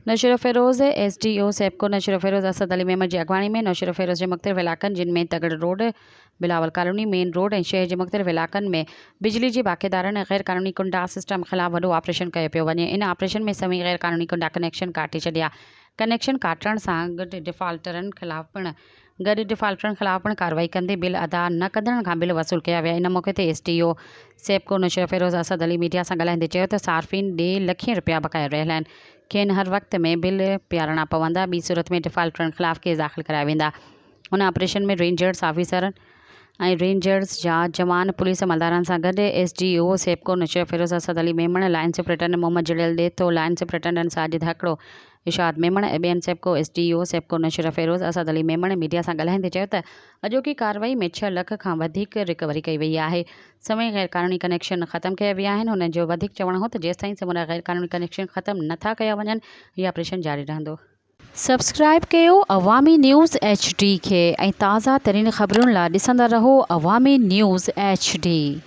नौशर Firoz SDO सेप्को नौशर Firoz Asad Ali Memon की अगवानी में नौशर फ़िरोज़ के मुख्तलिफ़ इलाक़नि जिनमें तगड़ road, Bilawal colony, main road ऐं शहर के मुख्तलिफ़ इलाक़नि में बिजली के बाक़ीदारनि ऐं गैर क़ानूनी कुंडा सिस्टम ख़िलाफ़ वॾो ऑपरेशन कयो पियो वञे। इन ऑपरेशन में सभी गैर क़ानूनी कुंडा कनेक्शन काटे छॾिया। कनेक्शन काटण सां गॾु डिफ़ॉल्टरनि ख़िलाफ़ पिणु कार्रवाई कंदे बिल अदा न कंदड़नि खां बिल वसूल कया विया। इन मौक़े ते SDO सेप्को नौशर फ़िरोज़ असद अली मीडिया सां ॻाल्हाईंदे चयो त सार्फ़िन ॾे लखें रुपया बकाया रहियल आहिनि। खेनि हर वक़्त में बिल पियारणा पवंदा। ॿी सूरत में डिफ़ॉल्टरनि ख़िलाफ़ केस दाख़िल कराया वेंदा। उन ऑपरेशन में रेंजर्स ऑफिसर ऐं रेंजर्स जा जवान पुलिस अमलदारनि सां गॾु SDO सेप्को नौशर Firoz Asad Ali Memon, line superintendent Mohammad जलील ॾेतो, लाइन सुपरिटेंडेंट साजिद हकड़ो, इशाद मेमण ऐं ॿियनि सेप्को SDO सेप्को नौशर फ़िरोज़ असद अली मेमण मीडिया सां ॻाल्हाईंदे चयो त अॼोकी कार्रवाई में 6 लख खां वधीक रिकवरी कई वई आहे। सभई गैर क़ानूनी कनेक्शन ख़त्म कया विया आहिनि। हुननि जो वधीक चवणु हो त जेसिताईं समूरा गैर क़ानूनी कनेक्शन ख़त्म नथा कया वञनि हीउ ऑपरेशन जारी रहंदो। सब्सक्राइब कयो अवामी न्यूज़ HD खे ऐं ताज़ा तरीन ख़बरुनि लाइ ॾिसंदा रहो अवामी न्यूज़ HD।